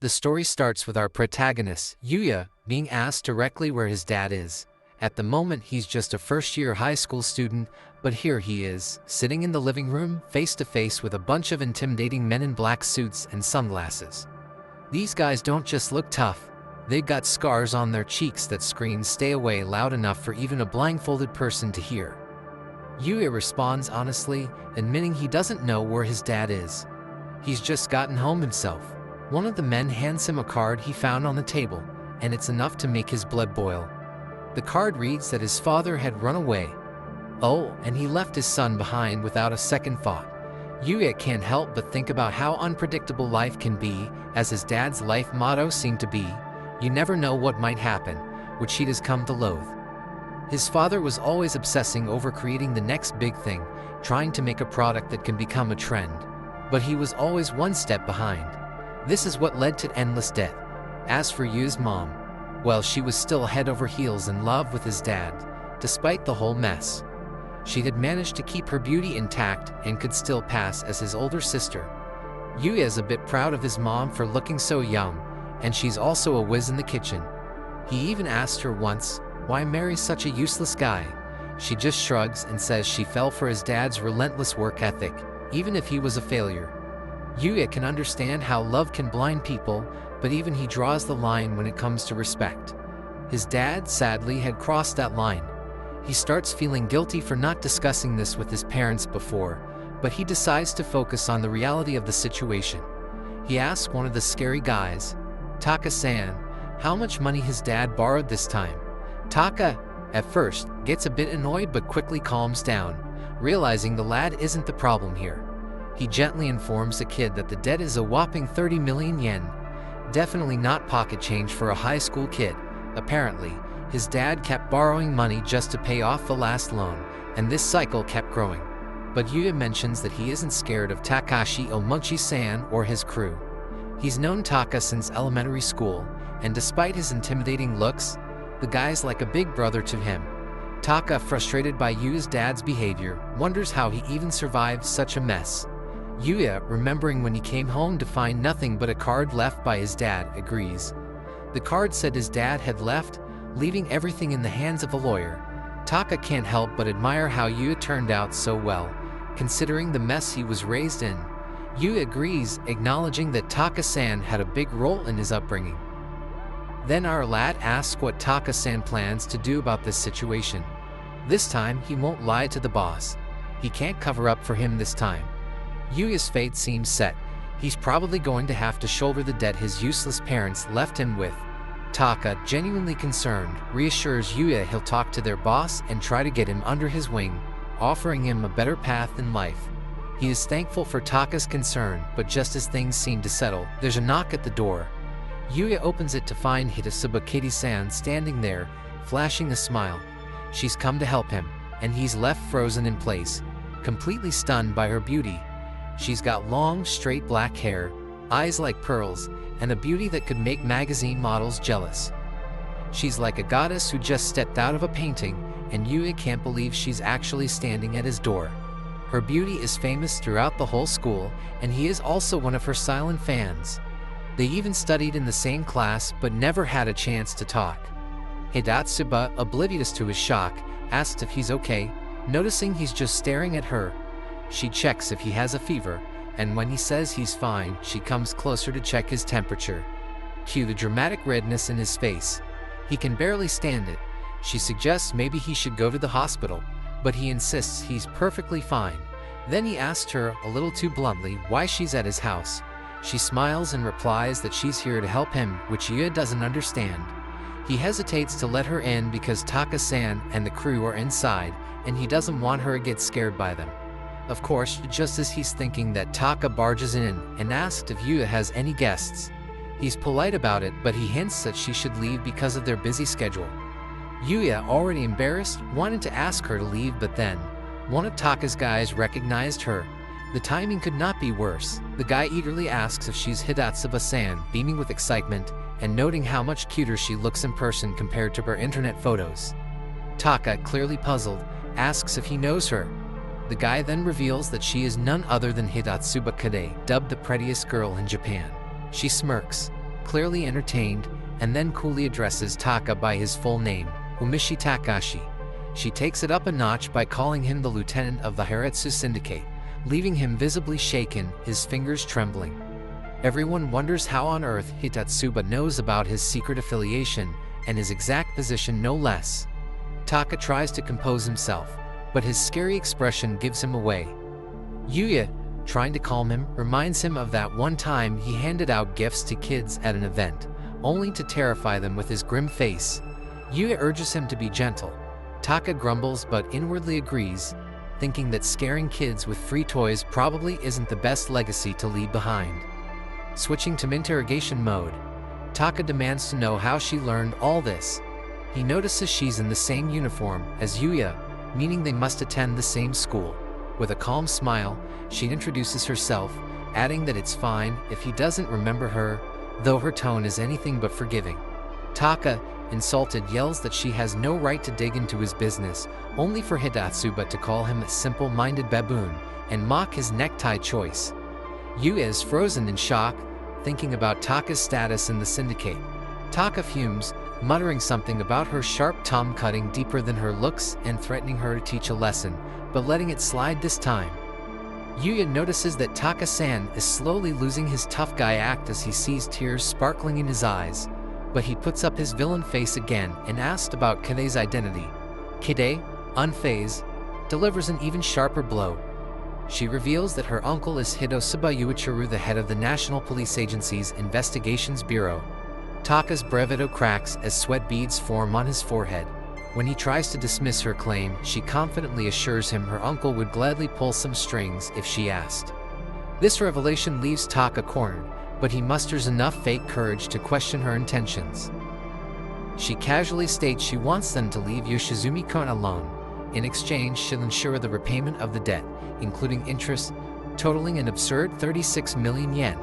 The story starts with our protagonist, Yuya, being asked directly where his dad is. At the moment, he's just a first-year high school student, but here he is, sitting in the living room, face to face with a bunch of intimidating men in black suits and sunglasses. These guys don't just look tough, they've got scars on their cheeks that scream "stay away" loud enough for even a blindfolded person to hear. Yuya responds honestly, admitting he doesn't know where his dad is. He's just gotten home himself. One of the men hands him a card he found on the table, and it's enough to make his blood boil. The card reads that his father had run away. Oh, and he left his son behind without a second thought. Yuya can't help but think about how unpredictable life can be, as his dad's life motto seemed to be, "You never know what might happen," which he has come to loathe. His father was always obsessing over creating the next big thing, trying to make a product that can become a trend. But he was always one step behind. This is what led to endless debt. As for Yu's mom, well, she was still head over heels in love with his dad, despite the whole mess. She had managed to keep her beauty intact and could still pass as his older sister. Yuya is a bit proud of his mom for looking so young, and she's also a whiz in the kitchen. He even asked her once, why marry such a useless guy? She just shrugs and says she fell for his dad's relentless work ethic, even if he was a failure. Yuya can understand how love can blind people, but even he draws the line when it comes to respect. His dad, sadly, had crossed that line. He starts feeling guilty for not discussing this with his parents before, but he decides to focus on the reality of the situation. He asks one of the scary guys, Taka-san, how much money his dad borrowed this time. Taka, at first, gets a bit annoyed but quickly calms down, realizing the lad isn't the problem here. He gently informs the kid that the debt is a whopping 30 million yen. Definitely not pocket change for a high school kid. Apparently, his dad kept borrowing money just to pay off the last loan, and this cycle kept growing. But Yuya mentions that he isn't scared of Takashi Omochi-san or his crew. He's known Taka since elementary school, and despite his intimidating looks, the guy's like a big brother to him. Taka, frustrated by Yuya's dad's behavior, wonders how he even survived such a mess. Yuya, remembering when he came home to find nothing but a card left by his dad, agrees. The card said his dad had left, leaving everything in the hands of a lawyer. Taka can't help but admire how Yuya turned out so well, considering the mess he was raised in. Yuya agrees, acknowledging that Taka-san had a big role in his upbringing. Then our lad asks what Taka-san plans to do about this situation. This time, he won't lie to the boss. He can't cover up for him this time. Yuya's fate seems set. He's probably going to have to shoulder the debt his useless parents left him with. Taka, genuinely concerned, reassures Yuya he'll talk to their boss and try to get him under his wing, offering him a better path in life. He is thankful for Taka's concern, but just as things seem to settle, there's a knock at the door. Yuya opens it to find Hitasuba Kitty-san standing there, flashing a smile. She's come to help him, and he's left frozen in place, completely stunned by her beauty. She's got long, straight black hair, eyes like pearls, and a beauty that could make magazine models jealous. She's like a goddess who just stepped out of a painting, and Yuya can't believe she's actually standing at his door. Her beauty is famous throughout the whole school, and he is also one of her silent fans. They even studied in the same class but never had a chance to talk. Hidatsuba, oblivious to his shock, asks if he's okay, noticing he's just staring at her. She checks if he has a fever, and when he says he's fine, she comes closer to check his temperature. Cue the dramatic redness in his face. He can barely stand it. She suggests maybe he should go to the hospital, but he insists he's perfectly fine. Then he asks her, a little too bluntly, why she's at his house. She smiles and replies that she's here to help him, which Yuya doesn't understand. He hesitates to let her in because Taka-san and the crew are inside, and he doesn't want her to get scared by them. Of course, just as he's thinking that, Taka barges in and asks if Yuya has any guests. He's polite about it, but he hints that she should leave because of their busy schedule. Yuya, already embarrassed, wanted to ask her to leave, but then one of Taka's guys recognized her. The timing could not be worse. The guy eagerly asks if she's Hidatsuba-san, beaming with excitement, and noting how much cuter she looks in person compared to her internet photos. Taka, clearly puzzled, asks if he knows her. The guy then reveals that she is none other than Hidatsuba Kade, dubbed the prettiest girl in Japan. She smirks. clearly entertained, and then coolly addresses Taka by his full name, Umishi Takashi. She takes it up a notch by calling him the lieutenant of the Haretsu Syndicate, leaving him visibly shaken, his fingers trembling. Everyone wonders how on earth Hitatsuba knows about his secret affiliation, and his exact position no less. Taka tries to compose himself, but his scary expression gives him away. Yuya, trying to calm him, reminds him of that one time he handed out gifts to kids at an event, only to terrify them with his grim face. Yuya urges him to be gentle. Taka grumbles but inwardly agrees, thinking that scaring kids with free toys probably isn't the best legacy to leave behind. Switching to interrogation mode, Taka demands to know how she learned all this. He notices she's in the same uniform as Yuya, meaning they must attend the same school. With a calm smile, she introduces herself, adding that it's fine if he doesn't remember her, though her tone is anything but forgiving. Taka, insulted, yells that she has no right to dig into his business, only for Hitatsuba to call him a simple-minded baboon and mock his necktie choice. Yuya is frozen in shock, thinking about Taka's status in the syndicate. Taka fumes, muttering something about her sharp tongue cutting deeper than her looks and threatening her to teach a lesson, but letting it slide this time. Yuya notices that Taka-san is slowly losing his tough guy act as he sees tears sparkling in his eyes, but he puts up his villain face again and asks about Kide's identity. Kide, unfazed, delivers an even sharper blow. She reveals that her uncle is Hitotsuba Yuichiro, the head of the National Police Agency's Investigations Bureau. Taka's bravado cracks as sweat beads form on his forehead. When he tries to dismiss her claim, she confidently assures him her uncle would gladly pull some strings if she asked. This revelation leaves Taka cornered, but he musters enough fake courage to question her intentions. She casually states she wants them to leave Yoshizumi-kun alone. In exchange, she'll ensure the repayment of the debt, including interest, totaling an absurd 36 million yen.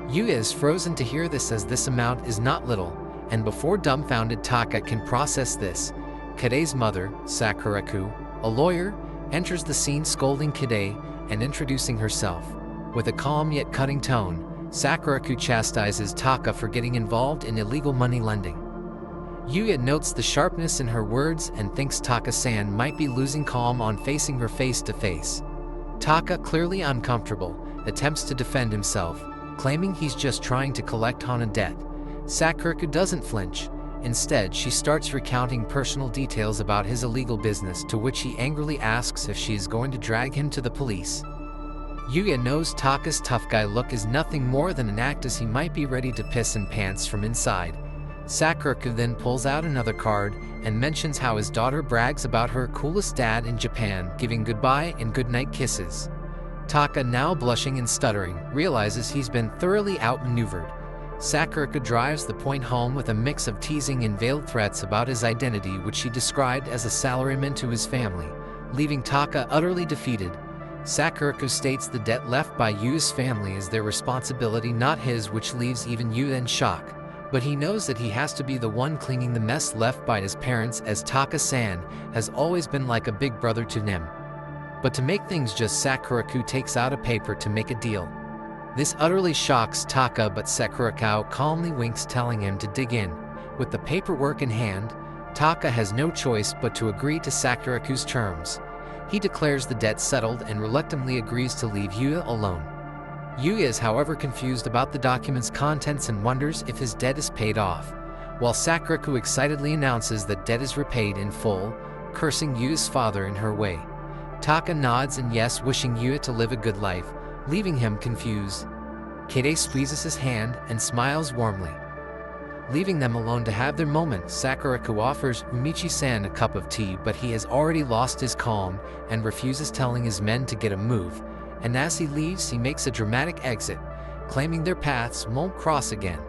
Yuya is frozen to hear this, as this amount is not little, and before dumbfounded Taka can process this, Kide's mother, Sakuraku, a lawyer, enters the scene scolding Kide and introducing herself. With a calm yet cutting tone, Sakuraku chastises Taka for getting involved in illegal money lending. Yuya notes the sharpness in her words and thinks Taka-san might be losing calm on facing her face to face. Taka, clearly uncomfortable, attempts to defend himself, claiming he's just trying to collect on a debt. Sakuraku doesn't flinch. Instead, she starts recounting personal details about his illegal business, to which he angrily asks if she is going to drag him to the police. Yuya knows Taka's tough guy look is nothing more than an act, as he might be ready to piss in pants from inside. Sakuraku then pulls out another card and mentions how his daughter brags about her coolest dad in Japan giving goodbye and goodnight kisses. Taka, now blushing and stuttering, realizes he's been thoroughly outmaneuvered. Sakuraku drives the point home with a mix of teasing and veiled threats about his identity, which she described as a salaryman to his family, leaving Taka utterly defeated. Sakuraku states the debt left by Yuya's family is their responsibility, not his, which leaves even Yuya in shock. But he knows that he has to be the one cleaning the mess left by his parents, as Taka-san has always been like a big brother to him. But to make things just, Sakuraku takes out a paper to make a deal. This utterly shocks Taka, but Sakuraku calmly winks, telling him to dig in. With the paperwork in hand, Taka has no choice but to agree to Sakuraku's terms. He declares the debt settled and reluctantly agrees to leave Yuya alone. Yuya is, however, confused about the document's contents and wonders if his debt is paid off, while Sakuraku excitedly announces that debt is repaid in full, cursing Yuya's father in her way. Taka nods in yes, wishing Yuya to live a good life, leaving him confused. Kide squeezes his hand and smiles warmly. Leaving them alone to have their moment, Sakuraku offers Umichi-san a cup of tea, but he has already lost his calm and refuses, telling his men to get a move, and as he leaves he makes a dramatic exit, claiming their paths won't cross again.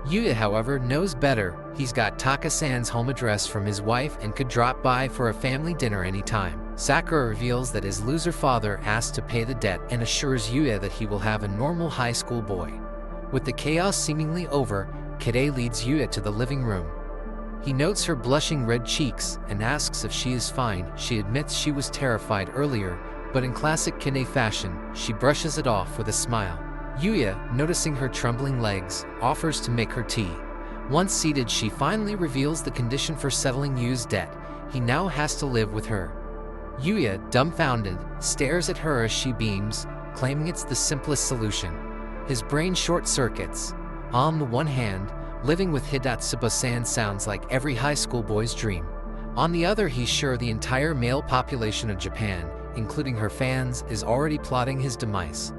Yuya, however, knows better. He's got Taka-san's home address from his wife and could drop by for a family dinner anytime. Sakura reveals that his loser father asked to pay the debt and assures Yuya that he will have a normal high school boy. With the chaos seemingly over, Kide leads Yuya to the living room. He notes her blushing red cheeks and asks if she is fine. She admits she was terrified earlier, but in classic Kide fashion, she brushes it off with a smile. Yuya, noticing her trembling legs, offers to make her tea. Once seated, she finally reveals the condition for settling Yu's debt. He now has to live with her. Yuya, dumbfounded, stares at her as she beams, claiming it's the simplest solution. His brain short-circuits. On the one hand, living with Hidatsuba-san sounds like every high school boy's dream. On the other, he's sure the entire male population of Japan, including her fans, is already plotting his demise.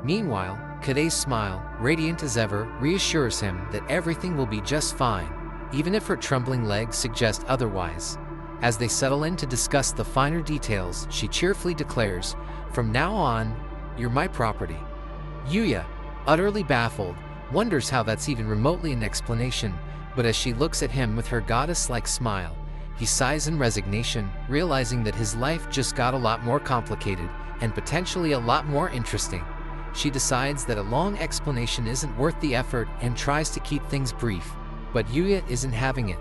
Meanwhile, Kade's smile, radiant as ever, reassures him that everything will be just fine, even if her trembling legs suggest otherwise. As they settle in to discuss the finer details, she cheerfully declares, "From now on, you're my property." Yuya, utterly baffled, wonders how that's even remotely an explanation, but as she looks at him with her goddess-like smile, he sighs in resignation, realizing that his life just got a lot more complicated and potentially a lot more interesting. She decides that a long explanation isn't worth the effort and tries to keep things brief, but Yuya isn't having it.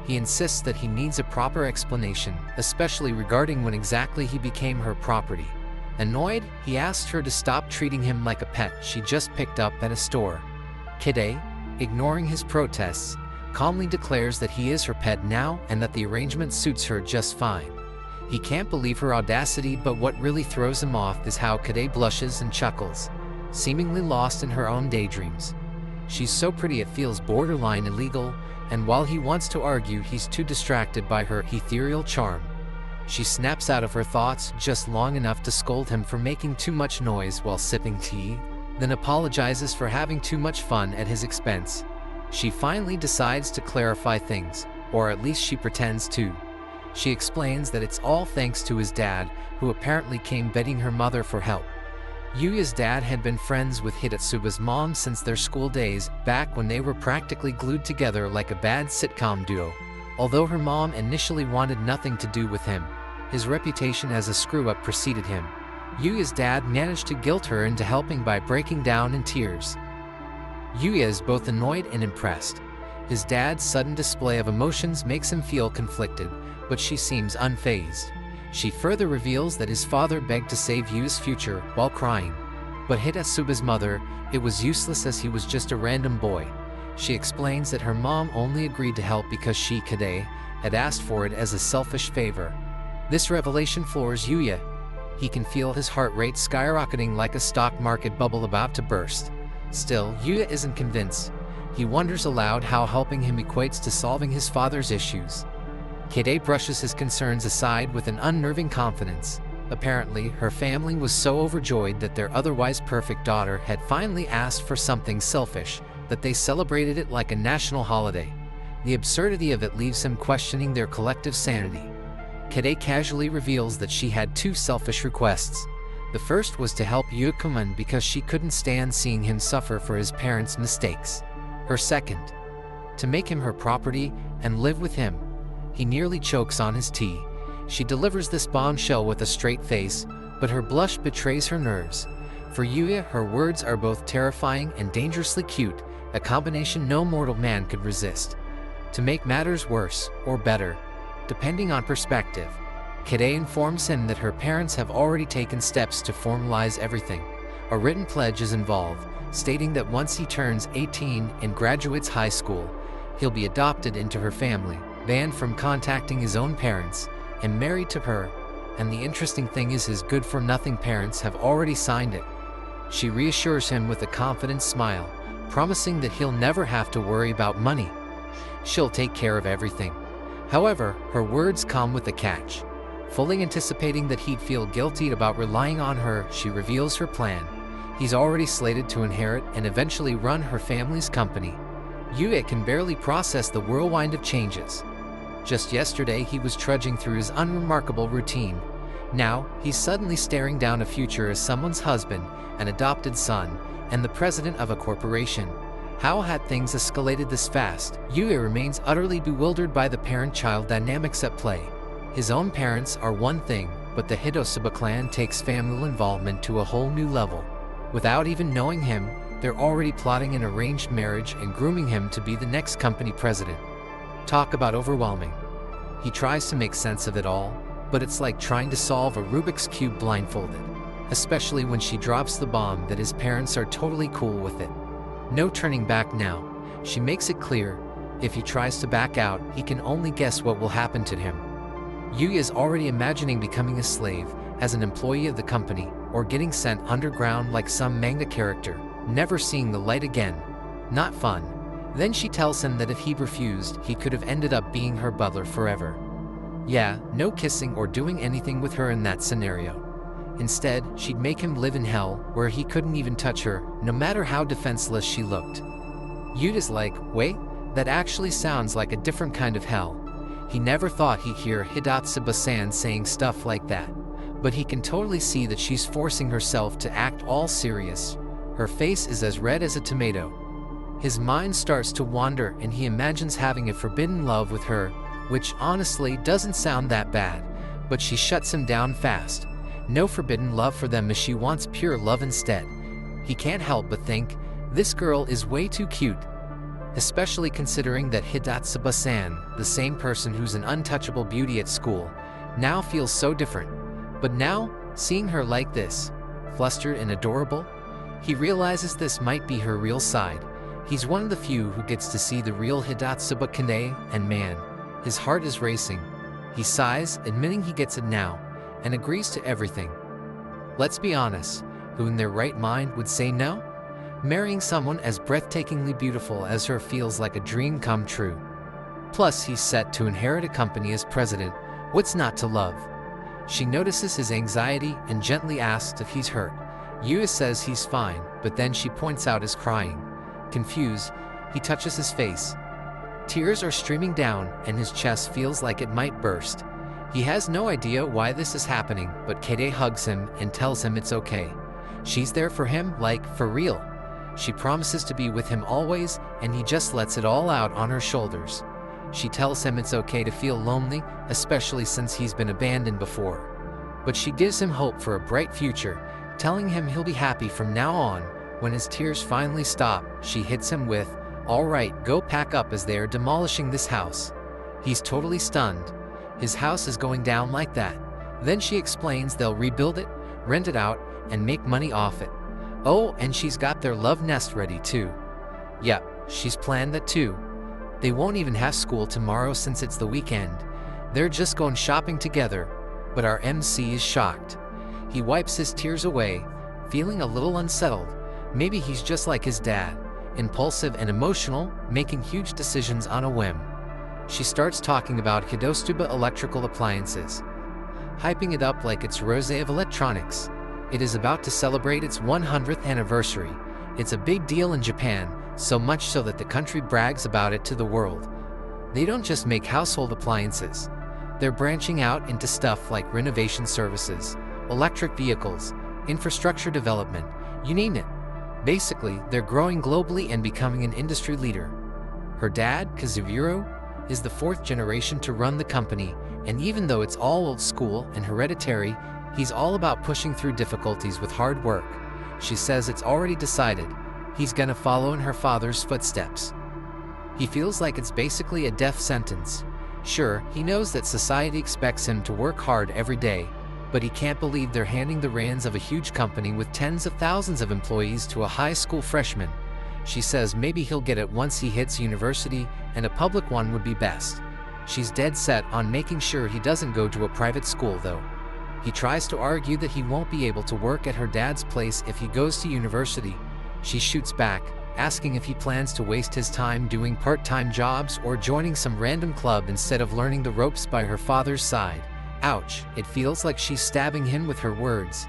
He insists that he needs a proper explanation, especially regarding when exactly he became her property. Annoyed, he asks her to stop treating him like a pet she just picked up at a store. Kade, ignoring his protests, calmly declares that he is her pet now and that the arrangement suits her just fine. He can't believe her audacity, but what really throws him off is how Kade blushes and chuckles, seemingly lost in her own daydreams. She's so pretty it feels borderline illegal, and while he wants to argue, he's too distracted by her ethereal charm. She snaps out of her thoughts just long enough to scold him for making too much noise while sipping tea, then apologizes for having too much fun at his expense. She finally decides to clarify things, or at least she pretends to. She explains that it's all thanks to his dad, who apparently came begging her mother for help. Yuya's dad had been friends with Hidatsuba's mom since their school days, back when they were practically glued together like a bad sitcom duo. Although her mom initially wanted nothing to do with him, his reputation as a screw-up preceded him. Yuya's dad managed to guilt her into helping by breaking down in tears. Yuya is both annoyed and impressed. His dad's sudden display of emotions makes him feel conflicted, but she seems unfazed. She further reveals that his father begged to save Yu's future while crying. But Hidatsuba's mother, it was useless as he was just a random boy. She explains that her mom only agreed to help because she, Kade, had asked for it as a selfish favor. This revelation floors Yuya. He can feel his heart rate skyrocketing like a stock market bubble about to burst. Still, Yuya isn't convinced. He wonders aloud how helping him equates to solving his father's issues. Kade brushes his concerns aside with an unnerving confidence. Apparently, her family was so overjoyed that their otherwise perfect daughter had finally asked for something selfish, that they celebrated it like a national holiday. The absurdity of it leaves him questioning their collective sanity. Kade casually reveals that she had two selfish requests. The first was to help Yukuman because she couldn't stand seeing him suffer for his parents' mistakes. Her second, to make him her property and live with him. He nearly chokes on his tea. She delivers this bombshell with a straight face, but her blush betrays her nerves. For Yuya, her words are both terrifying and dangerously cute, a combination no mortal man could resist. To make matters worse, or better, depending on perspective, Kade informs him that her parents have already taken steps to formalize everything. A written pledge is involved, stating that once he turns 18 and graduates high school, he'll be adopted into her family, banned from contacting his own parents, and married to her. And the interesting thing is his good-for-nothing parents have already signed it. She reassures him with a confident smile, promising that he'll never have to worry about money. She'll take care of everything. However, her words come with a catch. Fully anticipating that he'd feel guilty about relying on her, she reveals her plan. He's already slated to inherit and eventually run her family's company. Yuya can barely process the whirlwind of changes. Just yesterday, he was trudging through his unremarkable routine. Now, he's suddenly staring down a future as someone's husband, an adopted son, and the president of a corporation. How had things escalated this fast? Yuya remains utterly bewildered by the parent-child dynamics at play. His own parents are one thing, but the Hidatsuba clan takes family involvement to a whole new level. Without even knowing him, they're already plotting an arranged marriage and grooming him to be the next company president. Talk about overwhelming. He tries to make sense of it all, but it's like trying to solve a Rubik's Cube blindfolded. especially when she drops the bomb that his parents are totally cool with it. No turning back now. She makes it clear, if he tries to back out, he can only guess what will happen to him. Yuya is already imagining becoming a slave, as an employee of the company, or getting sent underground like some manga character, never seeing the light again. Not fun. Then she tells him that if he refused, he could have ended up being her butler forever. Yeah, no kissing or doing anything with her in that scenario. Instead, she'd make him live in hell, where he couldn't even touch her, no matter how defenseless she looked. Yuya's like, wait, that actually sounds like a different kind of hell. He never thought he'd hear Hidatsuba-san saying stuff like that, but he can totally see that she's forcing herself to act all serious. Her face is as red as a tomato. His mind starts to wander and he imagines having a forbidden love with her, which honestly doesn't sound that bad, but she shuts him down fast. No forbidden love for them as she wants pure love instead. He can't help but think, this girl is way too cute. Especially considering that Hidatsuba-san, the same person who's an untouchable beauty at school, now feels so different. But now, seeing her like this, flustered and adorable, he realizes this might be her real side. He's one of the few who gets to see the real Hidatsuba-kane, and man, his heart is racing. He sighs, admitting he gets it now, and agrees to everything. Let's be honest, who in their right mind would say no? Marrying someone as breathtakingly beautiful as her feels like a dream come true. Plus, he's set to inherit a company as president. What's not to love? She notices his anxiety and gently asks if he's hurt. Yuya says he's fine, but then she points out his crying. Confused, he touches his face. Tears are streaming down and his chest feels like it might burst. He has no idea why this is happening, but Kade hugs him and tells him it's okay. She's there for him, like, for real. She promises to be with him always, and he just lets it all out on her shoulders. She tells him it's okay to feel lonely, especially since he's been abandoned before. But she gives him hope for a bright future, telling him he'll be happy from now on. When his tears finally stop, she hits him with, "All right, go pack up," as they are demolishing this house. He's totally stunned. His house is going down like that. Then she explains they'll rebuild it, rent it out, and make money off it. Oh, and she's got their love nest ready too. Yep, she's planned that too. They won't even have school tomorrow since it's the weekend. They're just going shopping together, but our MC is shocked. He wipes his tears away, feeling a little unsettled. Maybe he's just like his dad, impulsive and emotional, making huge decisions on a whim. She starts talking about Hidostuba electrical appliances, hyping it up like it's Rose of electronics. It is about to celebrate its 100th anniversary. It's a big deal in Japan, so much so that the country brags about it to the world. They don't just make household appliances. They're branching out into stuff like renovation services, electric vehicles, infrastructure development, you name it. Basically, they're growing globally and becoming an industry leader. Her dad, Kazuhiro, is the fourth generation to run the company, and even though it's all old school and hereditary, he's all about pushing through difficulties with hard work. She says it's already decided. He's gonna follow in her father's footsteps. He feels like it's basically a death sentence. Sure, he knows that society expects him to work hard every day, but he can't believe they're handing the reins of a huge company with tens of thousands of employees to a high school freshman. She says maybe he'll get it once he hits university, and a public one would be best. She's dead set on making sure he doesn't go to a private school though. He tries to argue that he won't be able to work at her dad's place if he goes to university. She shoots back, asking if he plans to waste his time doing part-time jobs or joining some random club instead of learning the ropes by her father's side. Ouch, it feels like she's stabbing him with her words.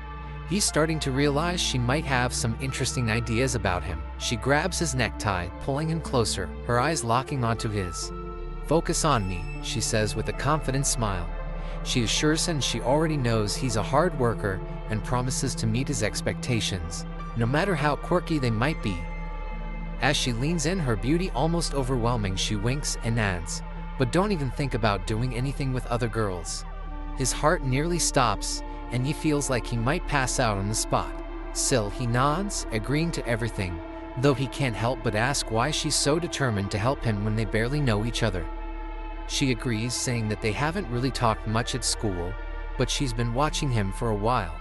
He's starting to realize she might have some interesting ideas about him. She grabs his necktie, pulling him closer, her eyes locking onto his. "Focus on me," she says with a confident smile. She assures him she already knows he's a hard worker and promises to meet his expectations, no matter how quirky they might be. As she leans in, her beauty almost overwhelming, she winks and adds, "But don't even think about doing anything with other girls." His heart nearly stops, and he feels like he might pass out on the spot. Still, he nods, agreeing to everything, though he can't help but ask why she's so determined to help him when they barely know each other. She agrees, saying that they haven't really talked much at school, but she's been watching him for a while.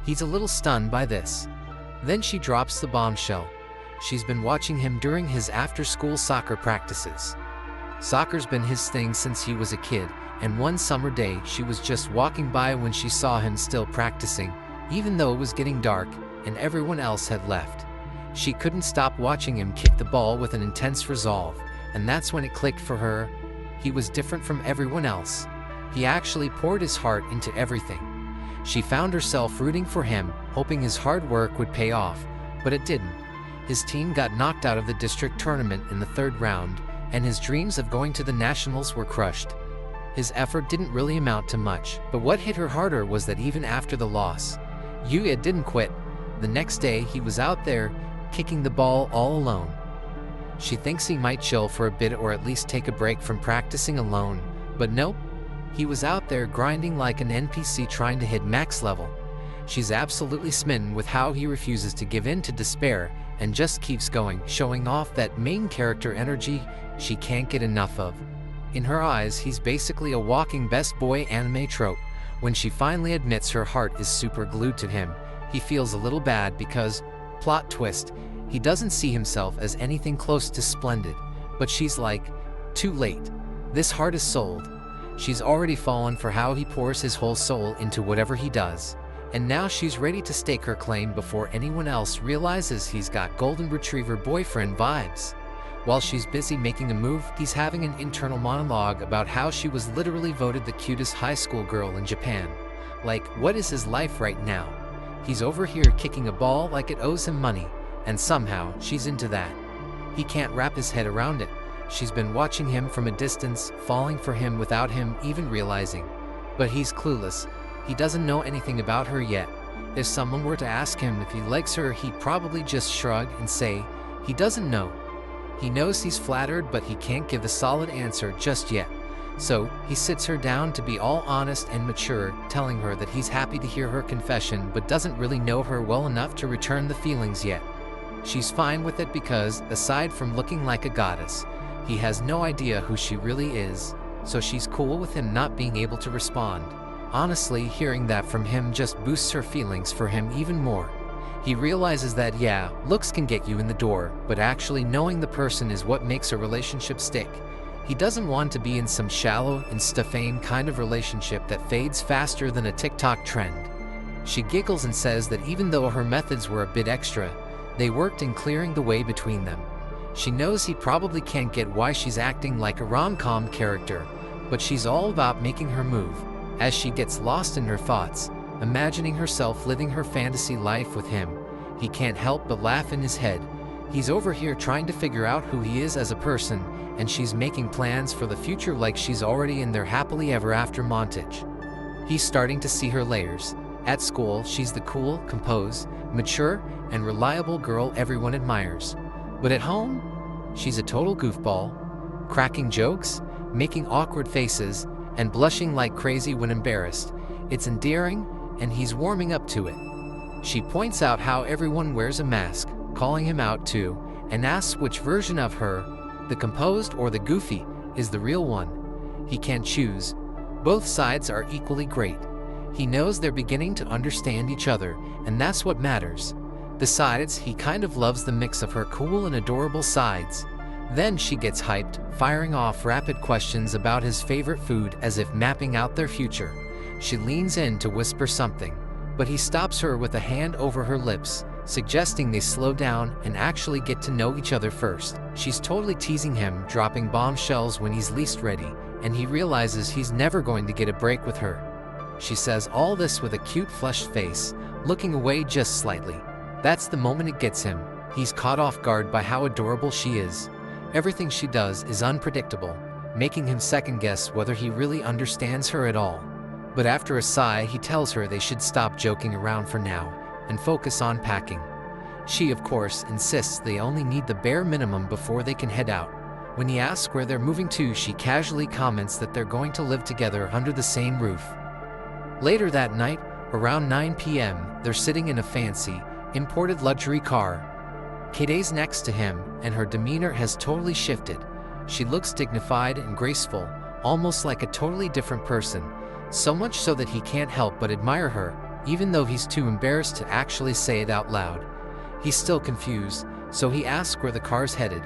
He's a little stunned by this. Then she drops the bombshell. She's been watching him during his after-school soccer practices. Soccer's been his thing since he was a kid, and one summer day she was just walking by when she saw him still practicing, even though it was getting dark and everyone else had left. She couldn't stop watching him kick the ball with an intense resolve, and that's when it clicked for her. He was different from everyone else. He actually poured his heart into everything. She found herself rooting for him, hoping his hard work would pay off, but it didn't. His team got knocked out of the district tournament in the third round, and his dreams of going to the nationals were crushed. His effort didn't really amount to much, but what hit her harder was that even after the loss, Yuya didn't quit. The next day, he was out there, kicking the ball all alone. She thinks he might chill for a bit or at least take a break from practicing alone, but nope. He was out there grinding like an NPC trying to hit max level. She's absolutely smitten with how he refuses to give in to despair and just keeps going, showing off that main character energy she can't get enough of. In her eyes, he's basically a walking best boy anime trope. When she finally admits her heart is super glued to him, he feels a little bad because, plot twist, he doesn't see himself as anything close to splendid. But she's like, too late. This heart is sold. She's already fallen for how he pours his whole soul into whatever he does. And now she's ready to stake her claim before anyone else realizes he's got golden retriever boyfriend vibes. While she's busy making a move, he's having an internal monologue about how she was literally voted the cutest high school girl in Japan. Like, what is his life right now? He's over here kicking a ball like it owes him money, and somehow she's into that. He can't wrap his head around it. She's been watching him from a distance, falling for him without him even realizing. But he's clueless. He doesn't know anything about her yet. If someone were to ask him if he likes her, he'd probably just shrug and say he doesn't know. He knows he's flattered, but he can't give a solid answer just yet. So, he sits her down to be all honest and mature, telling her that he's happy to hear her confession but doesn't really know her well enough to return the feelings yet. She's fine with it because, aside from looking like a goddess, he has no idea who she really is, so she's cool with him not being able to respond. Honestly, hearing that from him just boosts her feelings for him even more. He realizes that, yeah, looks can get you in the door, but actually knowing the person is what makes a relationship stick. He doesn't want to be in some shallow, insta-fame kind of relationship that fades faster than a TikTok trend. She giggles and says that even though her methods were a bit extra, they worked in clearing the way between them. She knows he probably can't get why she's acting like a rom-com character, but she's all about making her move. As she gets lost in her thoughts, imagining herself living her fantasy life with him, he can't help but laugh in his head. He's over here trying to figure out who he is as a person, and she's making plans for the future like she's already in their happily ever after montage. He's starting to see her layers. At school, she's the cool, composed, mature, and reliable girl everyone admires. But at home, she's a total goofball, cracking jokes, making awkward faces, and blushing like crazy when embarrassed. It's endearing, and he's warming up to it. She points out how everyone wears a mask, calling him out too, and asks which version of her, the composed or the goofy, is the real one. He can't choose. Both sides are equally great. He knows they're beginning to understand each other, and that's what matters. Besides, he kind of loves the mix of her cool and adorable sides. Then she gets hyped, firing off rapid questions about his favorite food as if mapping out their future. She leans in to whisper something, but he stops her with a hand over her lips, suggesting they slow down and actually get to know each other first. She's totally teasing him, dropping bombshells when he's least ready, and he realizes he's never going to get a break with her. She says all this with a cute flushed face, looking away just slightly. That's the moment it gets him. He's caught off guard by how adorable she is. Everything she does is unpredictable, making him second-guess whether he really understands her at all. But after a sigh, he tells her they should stop joking around for now and focus on packing. She, of course, insists they only need the bare minimum before they can head out. When he asks where they're moving to, she casually comments that they're going to live together under the same roof. Later that night, around 9 p.m., they're sitting in a fancy, imported luxury car. Kade's next to him, and her demeanor has totally shifted. She looks dignified and graceful, almost like a totally different person, so much so that he can't help but admire her. even though he's too embarrassed to actually say it out loud. He's still confused, so he asks where the car's headed.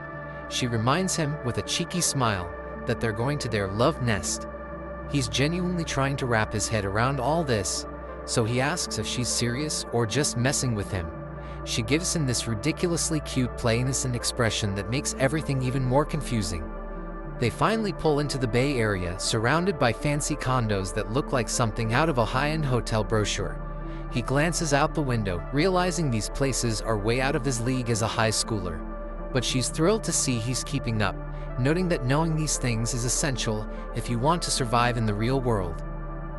She reminds him with a cheeky smile that they're going to their love nest. He's genuinely trying to wrap his head around all this, so he asks if she's serious or just messing with him. She gives him this ridiculously cute play innocent expression that makes everything even more confusing. They finally pull into the Bay Area, surrounded by fancy condos that look like something out of a high-end hotel brochure. He glances out the window, realizing these places are way out of his league as a high schooler. But she's thrilled to see he's keeping up, noting that knowing these things is essential if you want to survive in the real world.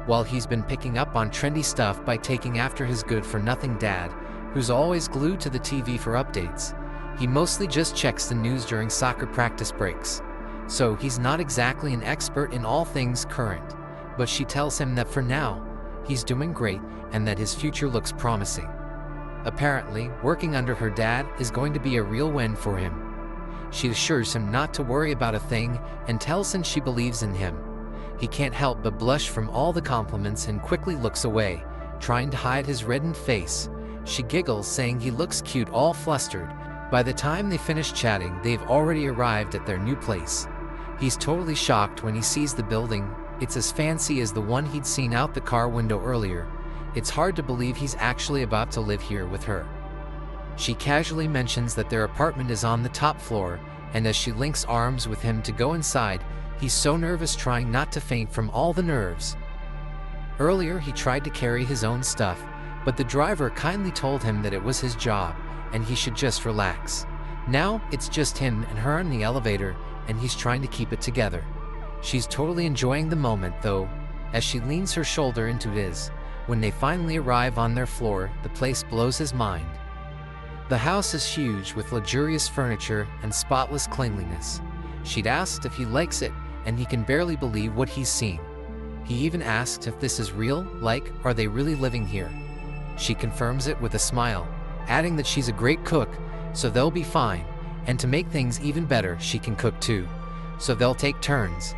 While he's been picking up on trendy stuff by taking after his good-for-nothing dad, who's always glued to the TV for updates, he mostly just checks the news during soccer practice breaks. So he's not exactly an expert in all things current, but she tells him that for now, he's doing great and that his future looks promising. Apparently, working under her dad is going to be a real win for him. She assures him not to worry about a thing and tells him she believes in him. He can't help but blush from all the compliments and quickly looks away, trying to hide his reddened face. She giggles, saying he looks cute, all flustered. By the time they finish chatting, they've already arrived at their new place. He's totally shocked when he sees the building. It's as fancy as the one he'd seen out the car window earlier. It's hard to believe he's actually about to live here with her. She casually mentions that their apartment is on the top floor, and as she links arms with him to go inside, he's so nervous, trying not to faint from all the nerves. Earlier he tried to carry his own stuff, but the driver kindly told him that it was his job, and he should just relax. Now, it's just him and her in the elevator, and he's trying to keep it together. She's totally enjoying the moment, though, as she leans her shoulder into his. When they finally arrive on their floor, the place blows his mind. The house is huge, with luxurious furniture and spotless cleanliness. She'd asked if he likes it, and he can barely believe what he's seen. He even asked if this is real, like, are they really living here? She confirms it with a smile, adding that she's a great cook, so they'll be fine, and to make things even better, she can cook too, so they'll take turns.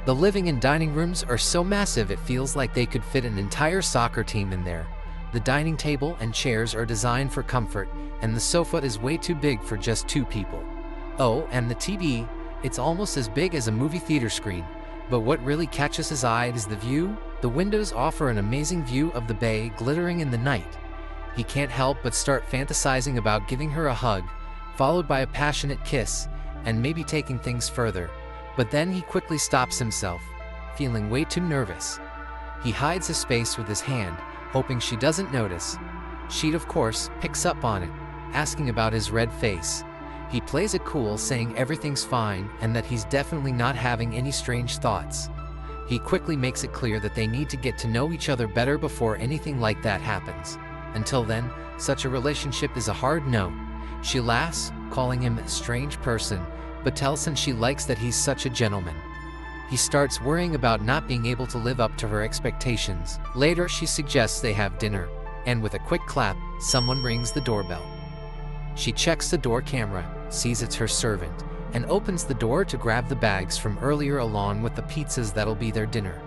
The living and dining rooms are so massive it feels like they could fit an entire soccer team in there. The dining table and chairs are designed for comfort, and the sofa is way too big for just two people. Oh, and the TV, it's almost as big as a movie theater screen. But what really catches his eye is the view. The windows offer an amazing view of the bay glittering in the night. He can't help but start fantasizing about giving her a hug, followed by a passionate kiss, and maybe taking things further. But then he quickly stops himself, feeling way too nervous. He hides his face with his hand, hoping she doesn't notice. She, of course, picks up on it, asking about his red face. He plays it cool, saying everything's fine and that he's definitely not having any strange thoughts. He quickly makes it clear that they need to get to know each other better before anything like that happens. Until then, such a relationship is a hard no. She laughs, calling him a strange person, but tells him she likes that he's such a gentleman. He starts worrying about not being able to live up to her expectations. Later, she suggests they have dinner, and with a quick clap, someone rings the doorbell. She checks the door camera, sees it's her servant, and opens the door to grab the bags from earlier along with the pizzas that'll be their dinner.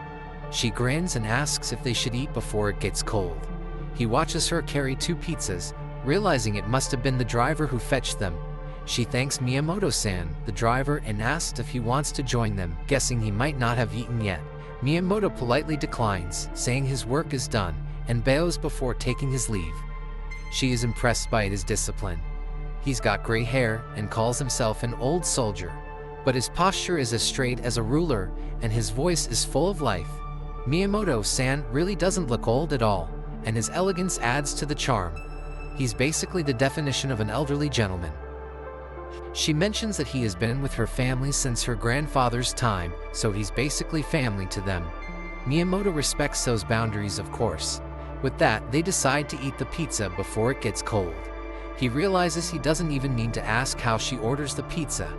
She grins and asks if they should eat before it gets cold. He watches her carry 2 pizzas, realizing it must have been the driver who fetched them. She thanks Miyamoto-san, the driver, and asks if he wants to join them, guessing he might not have eaten yet. Miyamoto politely declines, saying his work is done, and bows before taking his leave. She is impressed by his discipline. He's got gray hair and calls himself an old soldier, but his posture is as straight as a ruler, and his voice is full of life. Miyamoto-san really doesn't look old at all, and his elegance adds to the charm. He's basically the definition of an elderly gentleman. She mentions that he has been with her family since her grandfather's time, so he's basically family to them. Miyamoto respects those boundaries, of course. With that, they decide to eat the pizza before it gets cold. He realizes he doesn't even need to ask how she orders the pizza.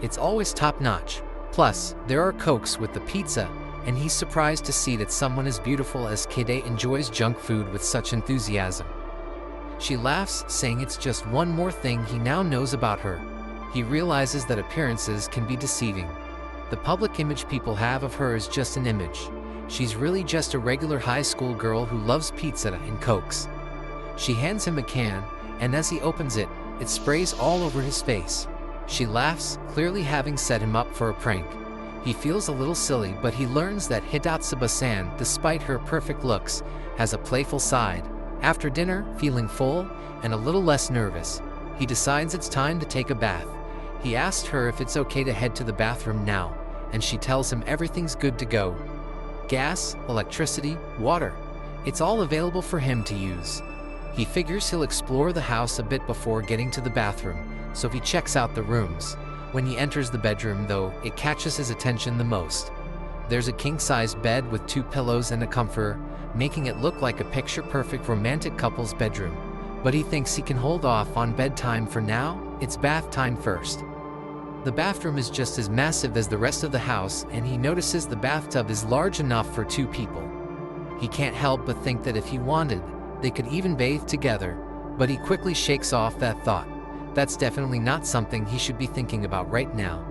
It's always top-notch. Plus, there are cokes with the pizza, and he's surprised to see that someone as beautiful as Kide enjoys junk food with such enthusiasm. She laughs, saying it's just one more thing he now knows about her. He realizes that appearances can be deceiving. The public image people have of her is just an image, She's really just a regular high school girl who loves pizza and cokes. She hands him a can, and as he opens it, it sprays all over his face. She laughs, clearly having set him up for a prank. He feels a little silly, but he learns that Hidatsuba-san, despite her perfect looks, has a playful side. After dinner, feeling full and a little less nervous, he decides it's time to take a bath. He asks her if it's okay to head to the bathroom now, and she tells him everything's good to go. Gas, electricity, water. It's all available for him to use. He figures he'll explore the house a bit before getting to the bathroom, so he checks out the rooms. When he enters the bedroom, though, it catches his attention the most. There's a king-size bed with 2 pillows and a comforter, making it look like a picture-perfect romantic couple's bedroom. But he thinks he can hold off on bedtime for now. It's bath time first. The bathroom is just as massive as the rest of the house, and he notices the bathtub is large enough for 2 people. He can't help but think that if he wanted, they could even bathe together, but he quickly shakes off that thought. That's definitely not something he should be thinking about right now.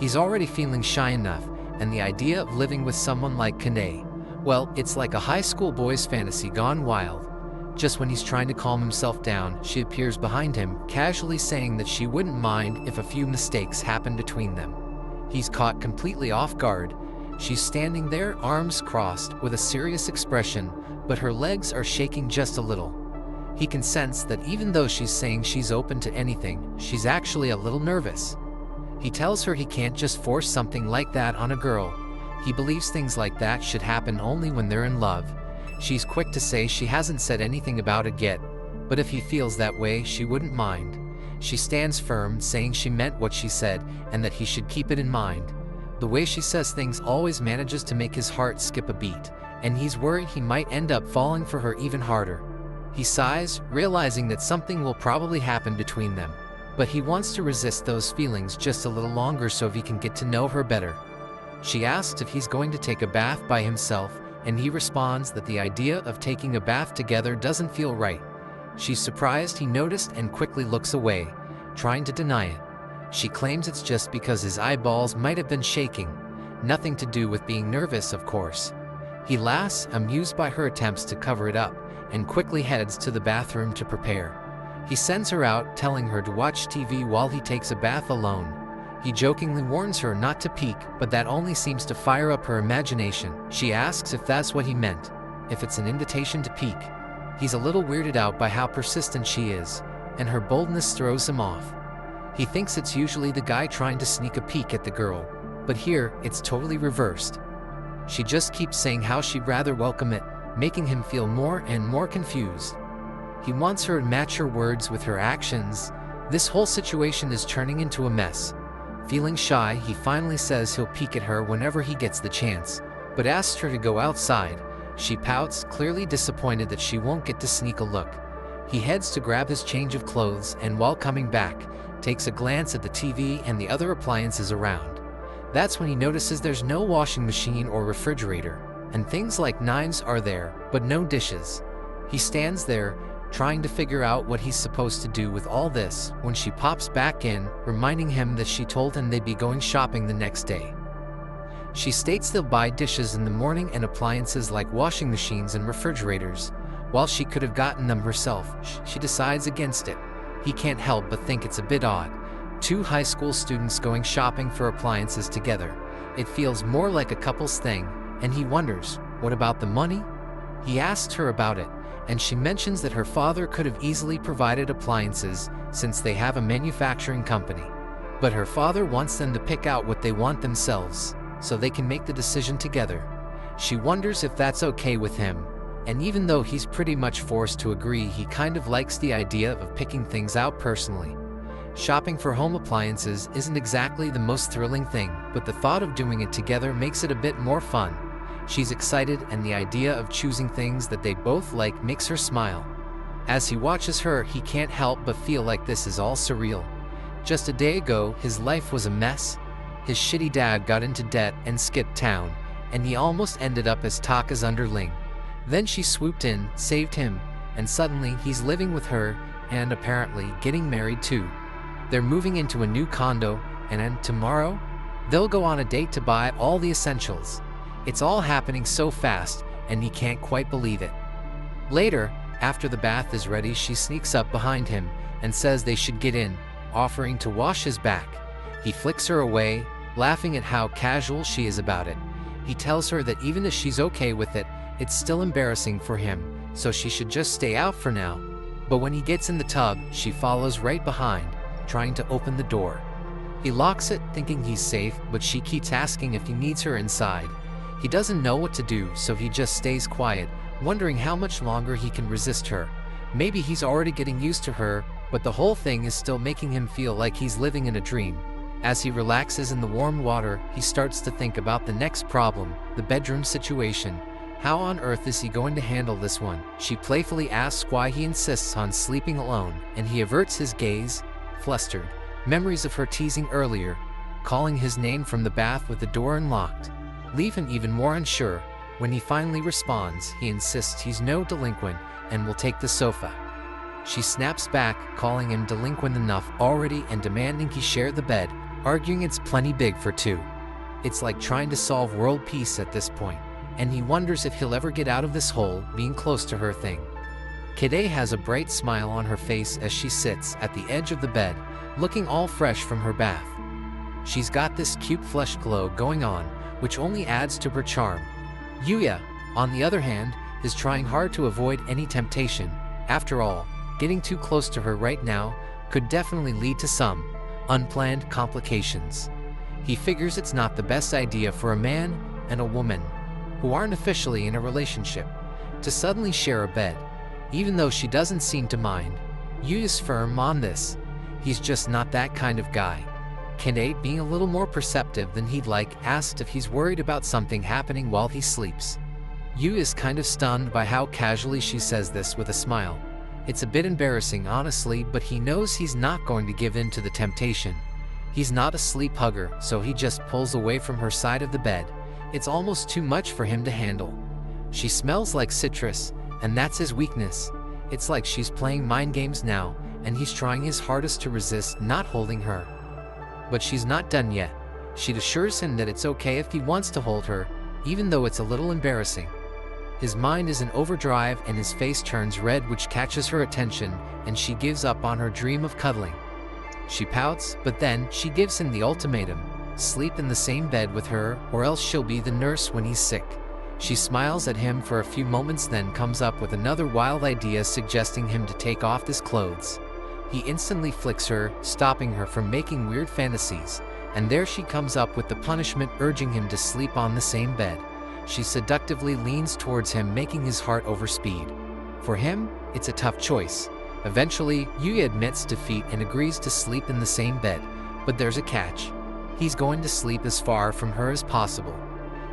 He's already feeling shy enough, and the idea of living with someone like Kane, well, it's like a high school boy's fantasy gone wild. Just when he's trying to calm himself down, she appears behind him, casually saying that she wouldn't mind if a few mistakes happened between them. He's caught completely off guard. She's standing there, arms crossed, with a serious expression, but her legs are shaking just a little. He can sense that even though she's saying she's open to anything, she's actually a little nervous. He tells her he can't just force something like that on a girl. He believes things like that should happen only when they're in love. She's quick to say she hasn't said anything about it yet, but if he feels that way, she wouldn't mind. She stands firm, saying she meant what she said and that he should keep it in mind. The way she says things always manages to make his heart skip a beat, and he's worried he might end up falling for her even harder. He sighs, realizing that something will probably happen between them, but he wants to resist those feelings just a little longer so he can get to know her better. She asks if he's going to take a bath by himself, and he responds that the idea of taking a bath together doesn't feel right. She's surprised he noticed and quickly looks away, trying to deny it. She claims it's just because his eyeballs might have been shaking. Nothing to do with being nervous, of course. He laughs, amused by her attempts to cover it up, and quickly heads to the bathroom to prepare. He sends her out, telling her to watch TV while he takes a bath alone. He jokingly warns her not to peek, but that only seems to fire up her imagination. She asks if that's what he meant, if it's an invitation to peek. He's a little weirded out by how persistent she is, and her boldness throws him off. He thinks it's usually the guy trying to sneak a peek at the girl, but here, it's totally reversed. She just keeps saying how she'd rather welcome it, making him feel more and more confused. He wants her to match her words with her actions. This whole situation is turning into a mess. Feeling shy, he finally says he'll peek at her whenever he gets the chance, but asks her to go outside. She pouts, clearly disappointed that she won't get to sneak a look. He heads to grab his change of clothes, and while coming back, takes a glance at the TV and the other appliances around. That's when he notices there's no washing machine or refrigerator, and things like knives are there, but no dishes. He stands there, trying to figure out what he's supposed to do with all this, when she pops back in, reminding him that she told him they'd be going shopping the next day. She states they'll buy dishes in the morning and appliances like washing machines and refrigerators. While she could have gotten them herself, she decides against it. He can't help but think it's a bit odd. 2 high school students going shopping for appliances together. It feels more like a couple's thing, and he wonders, what about the money? He asks her about it, and she mentions that her father could have easily provided appliances since they have a manufacturing company. But her father wants them to pick out what they want themselves, so they can make the decision together. She wonders if that's okay with him, and even though he's pretty much forced to agree, he kind of likes the idea of picking things out personally. Shopping for home appliances isn't exactly the most thrilling thing, but the thought of doing it together makes it a bit more fun. She's excited, and the idea of choosing things that they both like makes her smile. As he watches her, he can't help but feel like this is all surreal. Just a day ago, his life was a mess. His shitty dad got into debt and skipped town, and he almost ended up as Taka's underling. Then she swooped in, saved him, and suddenly he's living with her, and apparently getting married too. They're moving into a new condo, and then tomorrow, they'll go on a date to buy all the essentials. It's all happening so fast, and he can't quite believe it. Later, after the bath is ready, she sneaks up behind him and says they should get in, offering to wash his back. He flicks her away, laughing at how casual she is about it. He tells her that even if she's okay with it, it's still embarrassing for him, so she should just stay out for now. But when he gets in the tub, she follows right behind, trying to open the door. He locks it, thinking he's safe, but she keeps asking if he needs her inside. He doesn't know what to do, so he just stays quiet, wondering how much longer he can resist her. Maybe he's already getting used to her, but the whole thing is still making him feel like he's living in a dream. As he relaxes in the warm water, he starts to think about the next problem, the bedroom situation. How on earth is he going to handle this one? She playfully asks why he insists on sleeping alone, and he averts his gaze, flustered. Memories of her teasing earlier, calling his name from the bath with the door unlocked, leave him even more unsure. When he finally responds, he insists he's no delinquent and will take the sofa. She snaps back, calling him delinquent enough already and demanding he share the bed, arguing it's plenty big for two. It's like trying to solve world peace at this point, and he wonders if he'll ever get out of this hole being close to her thing. Kide has a bright smile on her face as she sits at the edge of the bed, looking all fresh from her bath. She's got this cute flesh glow going on, which only adds to her charm. Yuya, on the other hand, is trying hard to avoid any temptation. After all, getting too close to her right now could definitely lead to some unplanned complications. He figures it's not the best idea for a man and a woman who aren't officially in a relationship to suddenly share a bed. Even though she doesn't seem to mind, Yuya's firm on this. He's just not that kind of guy. Kide, being a little more perceptive than he'd like, asked if he's worried about something happening while he sleeps. Yu is kind of stunned by how casually she says this with a smile. It's a bit embarrassing, honestly, but he knows he's not going to give in to the temptation. He's not a sleep hugger, so he just pulls away from her side of the bed. It's almost too much for him to handle. She smells like citrus, and that's his weakness. It's like she's playing mind games now, and he's trying his hardest to resist not holding her. But she's not done yet. She assures him that it's okay if he wants to hold her, even though it's a little embarrassing. His mind is in overdrive and his face turns red, which catches her attention, and she gives up on her dream of cuddling. She pouts, but then she gives him the ultimatum: sleep in the same bed with her, or else she'll be the nurse when he's sick. She smiles at him for a few moments, then comes up with another wild idea, suggesting him to take off his clothes. He instantly flicks her, stopping her from making weird fantasies, and there she comes up with the punishment, urging him to sleep on the same bed. She seductively leans towards him, making his heart overspeed. For him, it's a tough choice. Eventually, Yuya admits defeat and agrees to sleep in the same bed, but there's a catch. He's going to sleep as far from her as possible.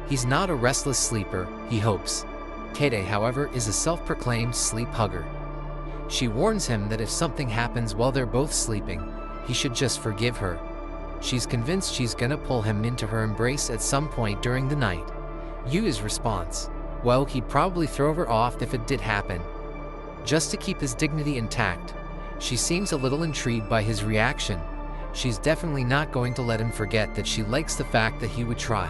He's not a restless sleeper, he hopes. Kide, however, is a self-proclaimed sleep hugger. She warns him that if something happens while they're both sleeping, he should just forgive her. She's convinced she's gonna pull him into her embrace at some point during the night. Yu's response: well, he'd probably throw her off if it did happen, just to keep his dignity intact. She seems a little intrigued by his reaction. She's definitely not going to let him forget that she likes the fact that he would try.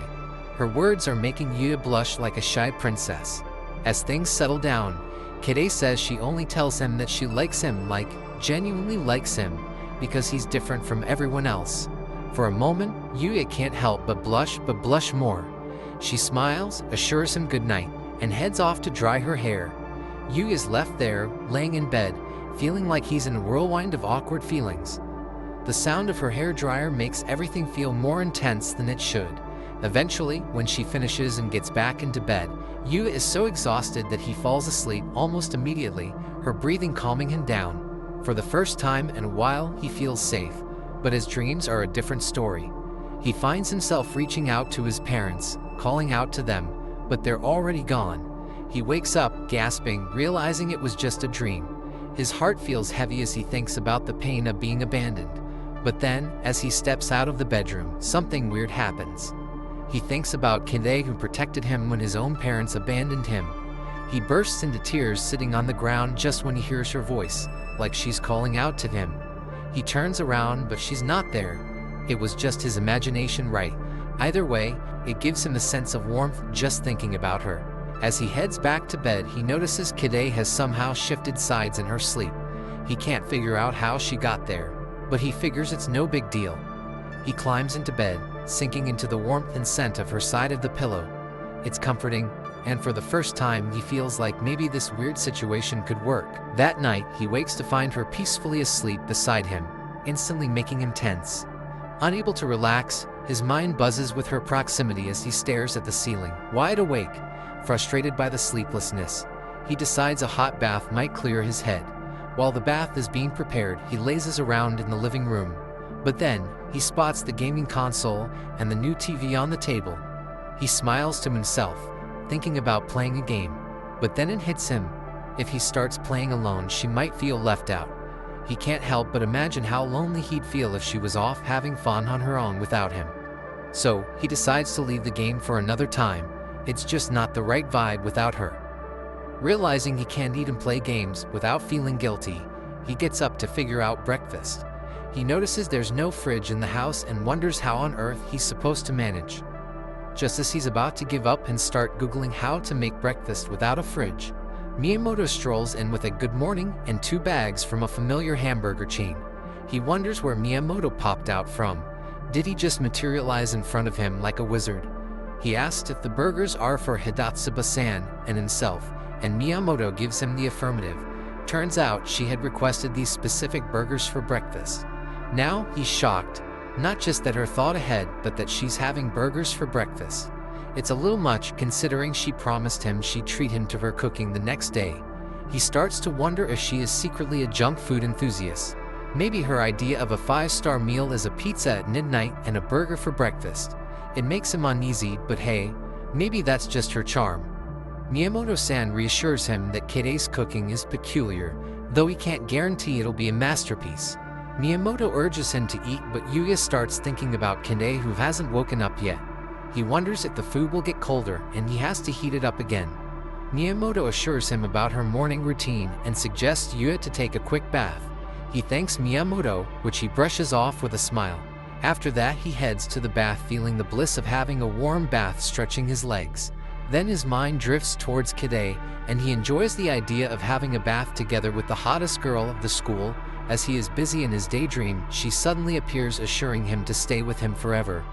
Her words are making Yuya blush like a shy princess. As things settle down, Kide says she only tells him that she likes him, like, genuinely likes him, because he's different from everyone else. For a moment, Yuya can't help but blush more. She smiles, assures him goodnight, and heads off to dry her hair. Yuya is left there, laying in bed, feeling like he's in a whirlwind of awkward feelings. The sound of her hair dryer makes everything feel more intense than it should. Eventually, when she finishes and gets back into bed, Yuya is so exhausted that he falls asleep almost immediately, her breathing calming him down. For the first time in a while, he feels safe, but his dreams are a different story. He finds himself reaching out to his parents, calling out to them, but they're already gone. He wakes up, gasping, realizing it was just a dream. His heart feels heavy as he thinks about the pain of being abandoned. But then, as he steps out of the bedroom, something weird happens. He thinks about Kide, who protected him when his own parents abandoned him. He bursts into tears, sitting on the ground just when he hears her voice, like she's calling out to him. He turns around, but she's not there. It was just his imagination, right? Either way, It gives him a sense of warmth just thinking about her. As he heads back to bed, he notices Kide has somehow shifted sides in her sleep. He can't figure out how she got there, but he figures it's no big deal. He climbs into bed, sinking into the warmth and scent of her side of the pillow. It's comforting, and for the first time he feels like maybe this weird situation could work. That night, he wakes to find her peacefully asleep beside him, instantly making him tense. Unable to relax, his mind buzzes with her proximity as he stares at the ceiling. Wide awake, frustrated by the sleeplessness, he decides a hot bath might clear his head. While the bath is being prepared, he lazes around in the living room. But then, he spots the gaming console and the new TV on the table. He smiles to himself, thinking about playing a game. But then it hits him. If he starts playing alone, she might feel left out. He can't help but imagine how lonely he'd feel if she was off having fun on her own without him. So, he decides to leave the game for another time. It's just not the right vibe without her. Realizing he can't eat and play games without feeling guilty, he gets up to figure out breakfast. He notices there's no fridge in the house and wonders how on earth he's supposed to manage. Just as he's about to give up and start Googling how to make breakfast without a fridge, Miyamoto strolls in with a good morning and 2 bags from a familiar hamburger chain. He wonders where Miyamoto popped out from. Did he just materialize in front of him like a wizard? He asks if the burgers are for Hidatsuba-san and himself, and Miyamoto gives him the affirmative. Turns out she had requested these specific burgers for breakfast. Now he's shocked, not just that her thought ahead, but that she's having burgers for breakfast. It's a little much considering she promised him she'd treat him to her cooking the next day. He starts to wonder if she is secretly a junk food enthusiast. Maybe her idea of a 5-star meal is a pizza at midnight and a burger for breakfast. It makes him uneasy, but hey, maybe that's just her charm. Miyamoto-san reassures him that Kide's cooking is peculiar, though he can't guarantee it'll be a masterpiece. Miyamoto urges him to eat, but Yuya starts thinking about Kide, who hasn't woken up yet. He wonders if the food will get colder and he has to heat it up again. Miyamoto assures him about her morning routine and suggests Yuya to take a quick bath. He thanks Miyamoto, which he brushes off with a smile. After that, he heads to the bath, feeling the bliss of having a warm bath stretching his legs. Then his mind drifts towards Kide, and he enjoys the idea of having a bath together with the hottest girl of the school. As he is busy in his daydream, she suddenly appears, assuring him to stay with him forever.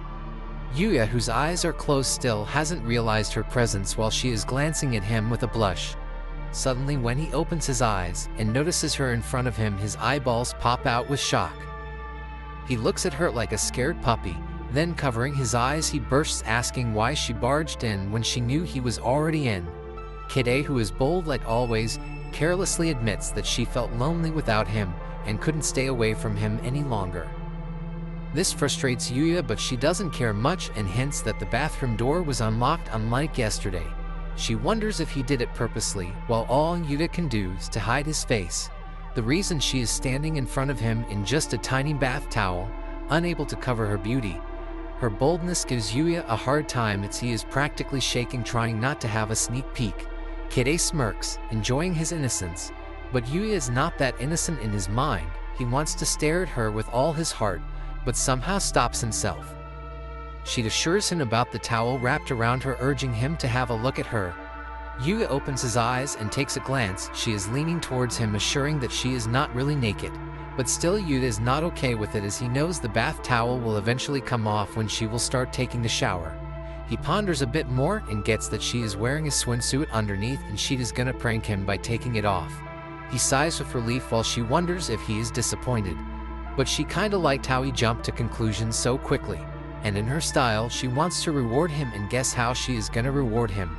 Yuya, whose eyes are closed still, hasn't realized her presence while she is glancing at him with a blush. Suddenly, when he opens his eyes and notices her in front of him, his eyeballs pop out with shock. He looks at her like a scared puppy, then covering his eyes he bursts, asking why she barged in when she knew he was already in. Kide, who is bold like always, carelessly admits that she felt lonely without him and couldn't stay away from him any longer. This frustrates Yuya, but she doesn't care much and hints that the bathroom door was unlocked, unlike yesterday. She wonders if he did it purposely, while all Yuya can do is to hide his face. The reason she is standing in front of him in just a tiny bath towel, unable to cover her beauty. Her boldness gives Yuya a hard time as he is practically shaking, trying not to have a sneak peek. Kide smirks, enjoying his innocence, but Yuya is not that innocent in his mind. He wants to stare at her with all his heart, but somehow stops himself. She assures him about the towel wrapped around her, urging him to have a look at her. Yuya opens his eyes and takes a glance. She is leaning towards him, assuring that she is not really naked. But still, Yuya is not okay with it, as he knows the bath towel will eventually come off when she will start taking the shower. He ponders a bit more and gets that she is wearing a swimsuit underneath, and she is gonna prank him by taking it off. He sighs with relief while she wonders if he is disappointed. But she kinda liked how he jumped to conclusions so quickly, and in her style she wants to reward him, and guess how she is gonna reward him.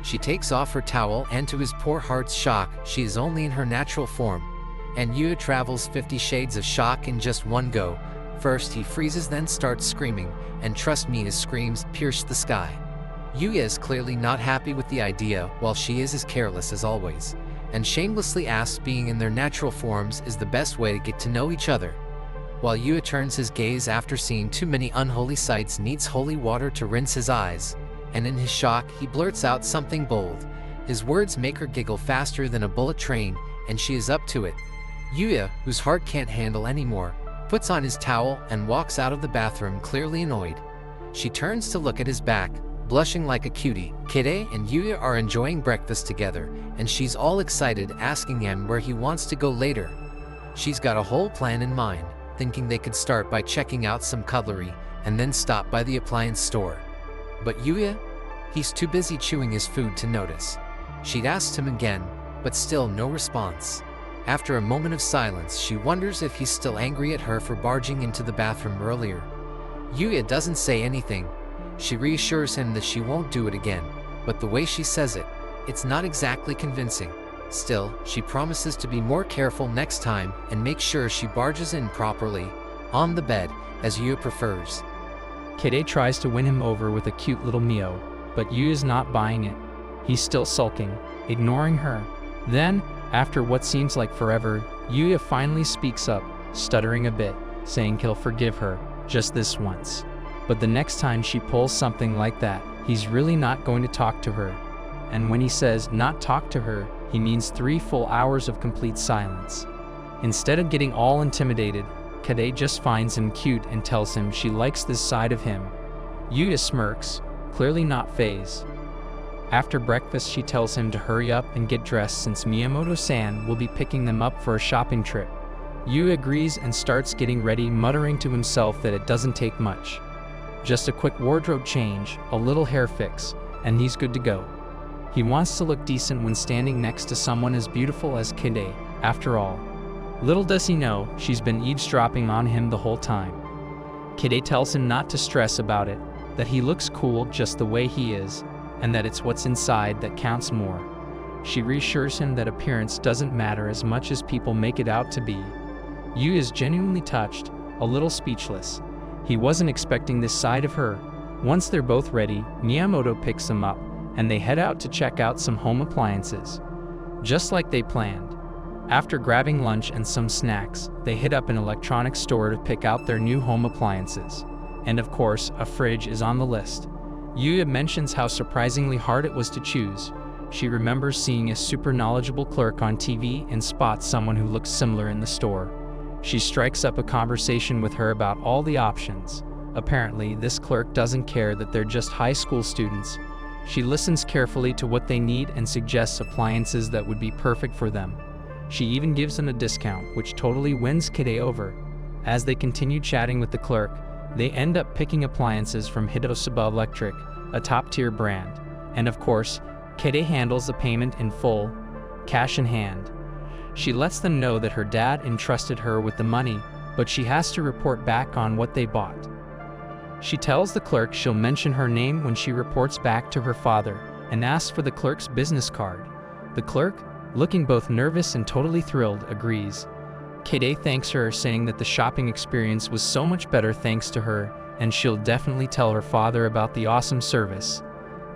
She takes off her towel, and to his poor heart's shock, she is only in her natural form. And Yuya travels 50 shades of shock in just one go. First he freezes, then starts screaming, and trust me, his screams pierce the sky. Yuya is clearly not happy with the idea, while she is as careless as always, and shamelessly asks being in their natural forms is the best way to get to know each other. While Yuya turns his gaze after seeing too many unholy sights, needs holy water to rinse his eyes, and in his shock he blurts out something bold. His words make her giggle faster than a bullet train, and she is up to it. Yuya, whose heart can't handle anymore, puts on his towel and walks out of the bathroom, clearly annoyed. She turns to look at his back, blushing like a cutie. Kide and Yuya are enjoying breakfast together, and she's all excited, asking him where he wants to go later. She's got a whole plan in mind, thinking they could start by checking out some cutlery, and then stop by the appliance store. But Yuya? He's too busy chewing his food to notice. She'd asked him again, but still no response. After a moment of silence, she wonders if he's still angry at her for barging into the bathroom earlier. Yuya doesn't say anything. She reassures him that she won't do it again, but the way she says it, it's not exactly convincing. Still, she promises to be more careful next time and make sure she barges in properly, on the bed, as Yuya prefers. Kide tries to win him over with a cute little Mio, but Yuya's not buying it. He's still sulking, ignoring her. Then, after what seems like forever, Yuya finally speaks up, stuttering a bit, saying he'll forgive her, just this once. But the next time she pulls something like that, he's really not going to talk to her. And when he says not talk to her, he means 3 full hours of complete silence. Instead of getting all intimidated, Kide just finds him cute and tells him she likes this side of him. Yuya smirks, clearly not fazed. After breakfast, she tells him to hurry up and get dressed since Miyamoto-san will be picking them up for a shopping trip. Yuya agrees and starts getting ready, muttering to himself that it doesn't take much. Just a quick wardrobe change, a little hair fix, and he's good to go. He wants to look decent when standing next to someone as beautiful as Kide, after all. Little does he know, she's been eavesdropping on him the whole time. Kide tells him not to stress about it, that he looks cool just the way he is, and that it's what's inside that counts more. She reassures him that appearance doesn't matter as much as people make it out to be. Yu is genuinely touched, a little speechless. He wasn't expecting this side of her. Once they're both ready, Miyamoto picks them up, and they head out to check out some home appliances. Just like they planned. After grabbing lunch and some snacks, they hit up an electronics store to pick out their new home appliances. And of course, a fridge is on the list. Yuya mentions how surprisingly hard it was to choose. She remembers seeing a super knowledgeable clerk on TV and spots someone who looks similar in the store. She strikes up a conversation with her about all the options. Apparently, this clerk doesn't care that they're just high school students. She listens carefully to what they need and suggests appliances that would be perfect for them. She even gives them a discount, which totally wins Kide over. As they continue chatting with the clerk, they end up picking appliances from Hidosaba Electric, a top-tier brand. And of course, Kide handles the payment in full, cash in hand. She lets them know that her dad entrusted her with the money, but she has to report back on what they bought. She tells the clerk she'll mention her name when she reports back to her father, and asks for the clerk's business card. The clerk, looking both nervous and totally thrilled, agrees. Kide thanks her, saying that the shopping experience was so much better thanks to her, and she'll definitely tell her father about the awesome service.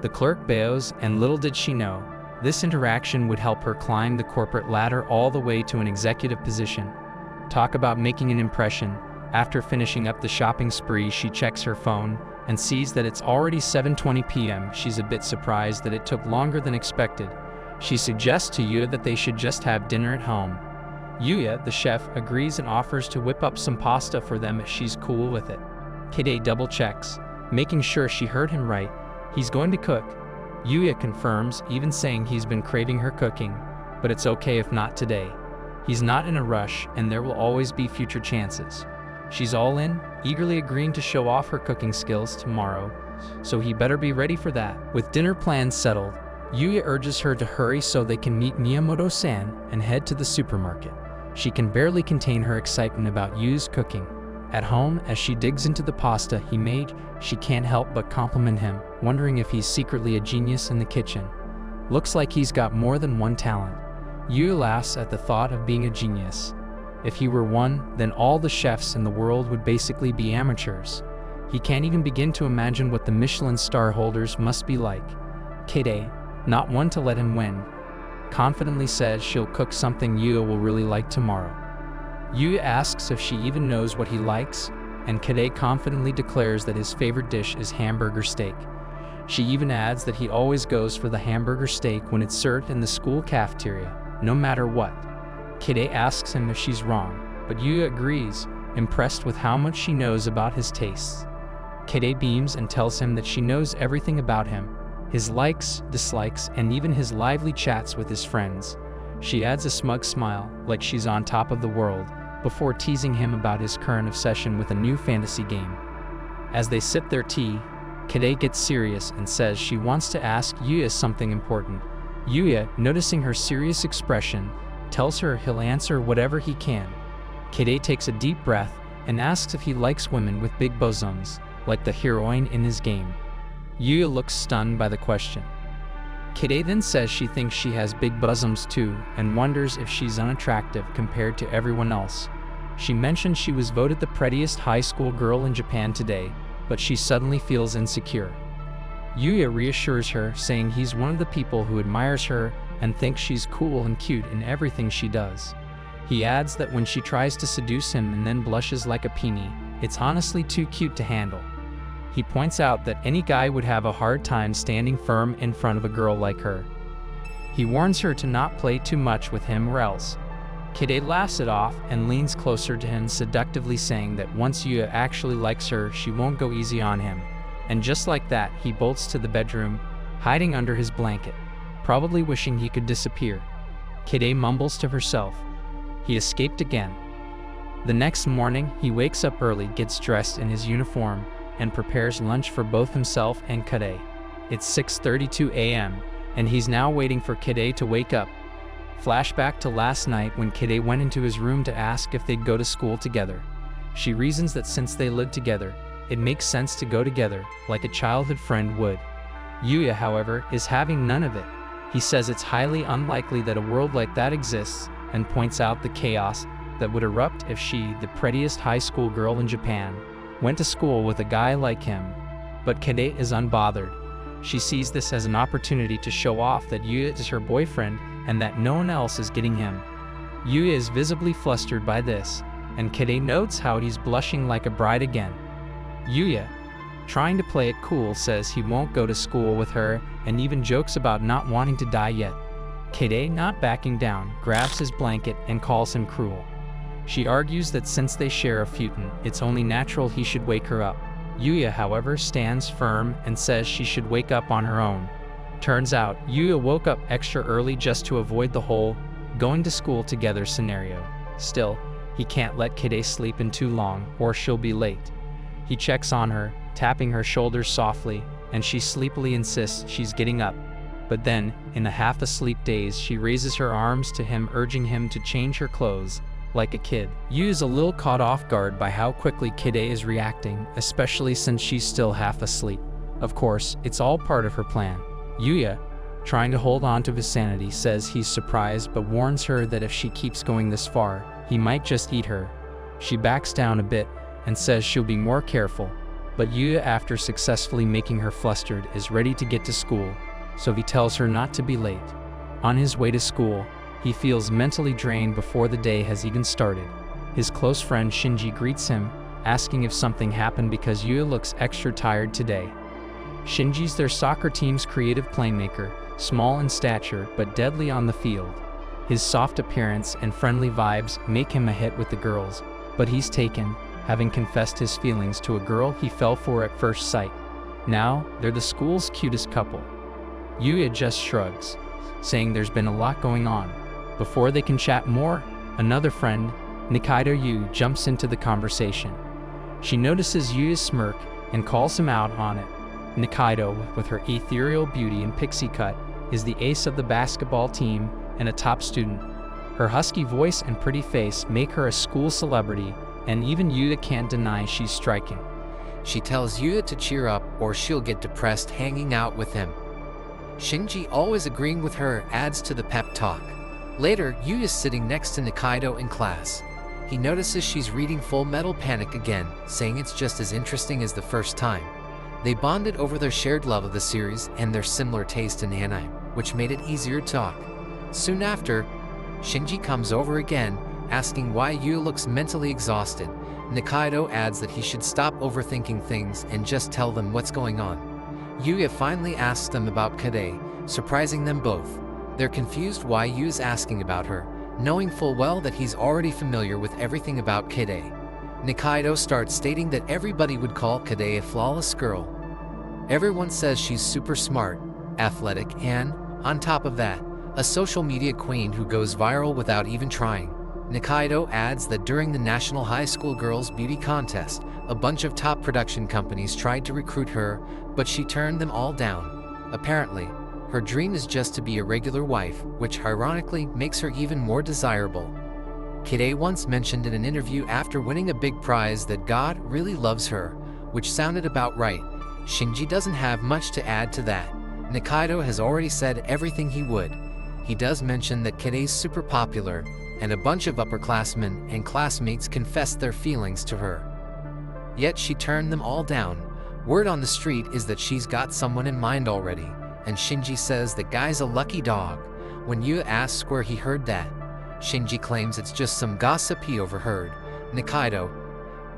The clerk bows, and little did she know, this interaction would help her climb the corporate ladder all the way to an executive position. Talk about making an impression. After finishing up the shopping spree, she checks her phone and sees that it's already 7:20 p.m. She's a bit surprised that it took longer than expected. She suggests to Yuya that they should just have dinner at home. Yuya, the chef, agrees and offers to whip up some pasta for them if she's cool with it. Kide double checks, making sure she heard him right. He's going to cook. Yuya confirms, even saying he's been craving her cooking, but it's okay if not today. He's not in a rush, and there will always be future chances. She's all in, eagerly agreeing to show off her cooking skills tomorrow, so he better be ready for that. With dinner plans settled, Yuya urges her to hurry so they can meet Miyamoto-san and head to the supermarket. She can barely contain her excitement about Yuya's cooking. At home, as she digs into the pasta he made, she can't help but compliment him, wondering if he's secretly a genius in the kitchen. Looks like he's got more than one talent. Yuya laughs at the thought of being a genius. If he were one, then all the chefs in the world would basically be amateurs. He can't even begin to imagine what the Michelin star holders must be like. Kide, not one to let him win, confidently says she'll cook something Yuya will really like tomorrow. Yuya asks if she even knows what he likes, and Kide confidently declares that his favorite dish is hamburger steak. She even adds that he always goes for the hamburger steak when it's served in the school cafeteria, no matter what. Kide asks him if she's wrong, but Yuya agrees, impressed with how much she knows about his tastes. Kade beams and tells him that she knows everything about him, his likes, dislikes, and even his lively chats with his friends. She adds a smug smile, like she's on top of the world, before teasing him about his current obsession with a new fantasy game. As they sip their tea, Kade gets serious and says she wants to ask Yuya something important. Yuya, noticing her serious expression, tells her he'll answer whatever he can. Kade takes a deep breath and asks if he likes women with big bosoms, like the heroine in his game. Yuya looks stunned by the question. Kade then says she thinks she has big bosoms too and wonders if she's unattractive compared to everyone else. She mentions she was voted the prettiest high school girl in Japan today, but she suddenly feels insecure. Yuya reassures her, saying he's one of the people who admires her and thinks she's cool and cute in everything she does. He adds that when she tries to seduce him and then blushes like a peony, it's honestly too cute to handle. He points out that any guy would have a hard time standing firm in front of a girl like her. He warns her to not play too much with him or else. Kade laughs it off and leans closer to him, seductively saying that once Yuya actually likes her, she won't go easy on him. And just like that, he bolts to the bedroom, hiding under his blanket, probably wishing he could disappear. Kade mumbles to herself. He escaped again. The next morning, he wakes up early, gets dressed in his uniform, and prepares lunch for both himself and Kade. It's 6:32 a.m., and he's now waiting for Kade to wake up. Flashback to last night when Kade went into his room to ask if they'd go to school together. She reasons that since they lived together, it makes sense to go together, like a childhood friend would. Yuya, however, is having none of it. He says it's highly unlikely that a world like that exists, and points out the chaos that would erupt if she, the prettiest high school girl in Japan, went to school with a guy like him. But Kade is unbothered. She sees this as an opportunity to show off that Yuya is her boyfriend and that no one else is getting him. Yuya is visibly flustered by this, and Kade notes how he's blushing like a bride again. Yuya, trying to play it cool, says he won't go to school with her and even jokes about not wanting to die yet. Kade, not backing down, grabs his blanket and calls him cruel. She argues that since they share a futon, it's only natural he should wake her up. Yuya, however, stands firm and says she should wake up on her own. Turns out, Yuya woke up extra early just to avoid the whole going to school together scenario. Still, he can't let Kade sleep in too long or she'll be late. He checks on her, tapping her shoulders softly, and she sleepily insists she's getting up. But then, in a half-asleep daze, she raises her arms to him, urging him to change her clothes, like a kid. Yuya is a little caught off guard by how quickly Kade is reacting, especially since she's still half asleep. Of course, it's all part of her plan. Yuya, trying to hold on to his sanity, says he's surprised but warns her that if she keeps going this far, he might just eat her. She backs down a bit and says she'll be more careful, but Yuya, after successfully making her flustered, is ready to get to school, so he tells her not to be late. On his way to school, he feels mentally drained before the day has even started. His close friend Shinji greets him, asking if something happened because Yuya looks extra tired today. Shinji's their soccer team's creative playmaker, small in stature but deadly on the field. His soft appearance and friendly vibes make him a hit with the girls, but he's taken, having confessed his feelings to a girl he fell for at first sight. Now, they're the school's cutest couple. Yuya just shrugs, saying there's been a lot going on. Before they can chat more, another friend, Nikaido Yu, jumps into the conversation. She notices Yuya's smirk and calls him out on it. Nikaido, with her ethereal beauty and pixie cut, is the ace of the basketball team and a top student. Her husky voice and pretty face make her a school celebrity, and even Yuya can't deny she's striking. She tells Yuya to cheer up or she'll get depressed hanging out with him. Shinji, always agreeing with her, adds to the pep talk. Later, Yuya's sitting next to Nikaido in class. He notices she's reading Full Metal Panic again, saying it's just as interesting as the first time. They bonded over their shared love of the series and their similar taste in anime, which made it easier to talk. Soon after, Shinji comes over again, asking why Yuya looks mentally exhausted. Nikaido adds that he should stop overthinking things and just tell them what's going on. Yuya finally asks them about Kade, surprising them both. They're confused why Yuya's asking about her, knowing full well that he's already familiar with everything about Kade. Nikaido starts stating that everybody would call Kade a flawless girl. Everyone says she's super smart, athletic, and, on top of that, a social media queen who goes viral without even trying. Nikaido adds that during the National High School Girls Beauty Contest, a bunch of top production companies tried to recruit her, but she turned them all down. Apparently, her dream is just to be a regular wife, which ironically makes her even more desirable. Kide once mentioned in an interview after winning a big prize that God really loves her, which sounded about right. Shinji doesn't have much to add to that. Nikaido has already said everything he would. He does mention that Kide's super popular, and a bunch of upperclassmen and classmates confessed their feelings to her. Yet she turned them all down. Word on the street is that she's got someone in mind already, and Shinji says that guy's a lucky dog. When Yu asks where he heard that, Shinji claims it's just some gossip he overheard. Nikaido,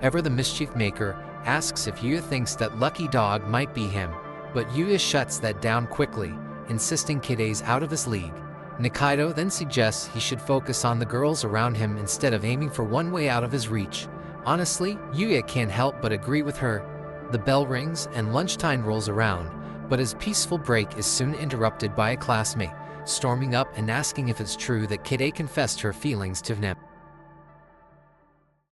ever the mischief maker, asks if Yu thinks that lucky dog might be him, but Yu shuts that down quickly, insisting Kide's out of his league. Nikaido then suggests he should focus on the girls around him instead of aiming for one way out of his reach. Honestly, Yuya can't help but agree with her. The bell rings and lunchtime rolls around, but his peaceful break is soon interrupted by a classmate, storming up and asking if it's true that Kide confessed her feelings to him.